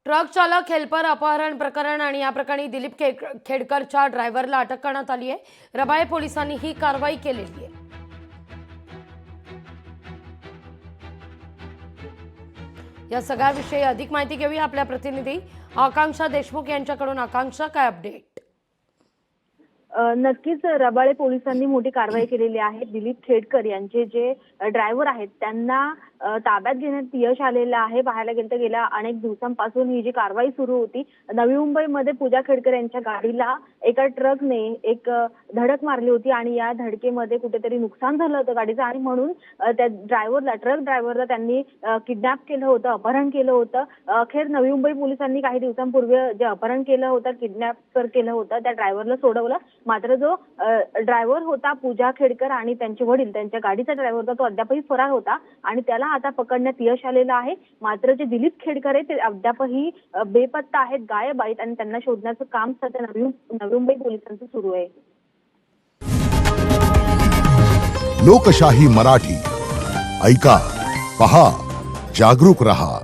Truck चालक helper अपहरण प्रकरण आणि या प्रकरणी दिलीप खेडकरच्या ड्रायव्हरला अटक करण्यात आली आहे। रबाळे पोलिसांनी ही कारवाई केलेली आहे। या सगळ्याविषयी अधिक माहिती घेऊया आपल्या प्रतिनिधी आकांक्षा देशमुख यांच्याकडून। आकांक्षा, काय अपडेट? नक्कीच रबाळे पोलिसांनी मोठी कारवाई केलेली आहे। दिलीप खेडकर यांचे जे ड्रायव्हर आहेत त्यांना ताब्यात घेण्यात यश आलेलं आहे। पाहायला गेलं तर गेल्या अनेक दिवसांपासून ही जी कारवाई सुरू होती, नवी मुंबईमध्ये पूजा खेडकर यांच्या गाडीला एका ट्रकने एक धडक मारली होती आणि या धडकेमध्ये कुठेतरी नुकसान झालं होतं गाडीचं आणि म्हणून त्या ट्रक ड्रायव्हरला त्यांनी किडनॅप केलं होतं, अपहरण केलं होतं। अखेर नवी मुंबई पोलिसांनी काही दिवसांपूर्वी जे अपहरण केलं होतं, किडनॅप केलं होतं, त्या ड्रायव्हरला सोडवलं। मात्र जो ड्रायव्हर होता पूजा खेडकर आणि त्यांचे वडील, त्यांच्या गाडीचा ड्रायव्हर होता, तो अद्यापही फरार होता आणि त्याला आता पकडण्यात यश आलेलं आहे। मात्र जे दिलीप खेडकर आहे ते अद्यापही बेपत्ता आहेत, गायब आहेत आणि त्यांना शोधण्याचं काम सध्या नवी मुंबई पोलिसांचं सुरू आहे। लोकशाही मराठी ऐका, पहा, जागरूक रहा।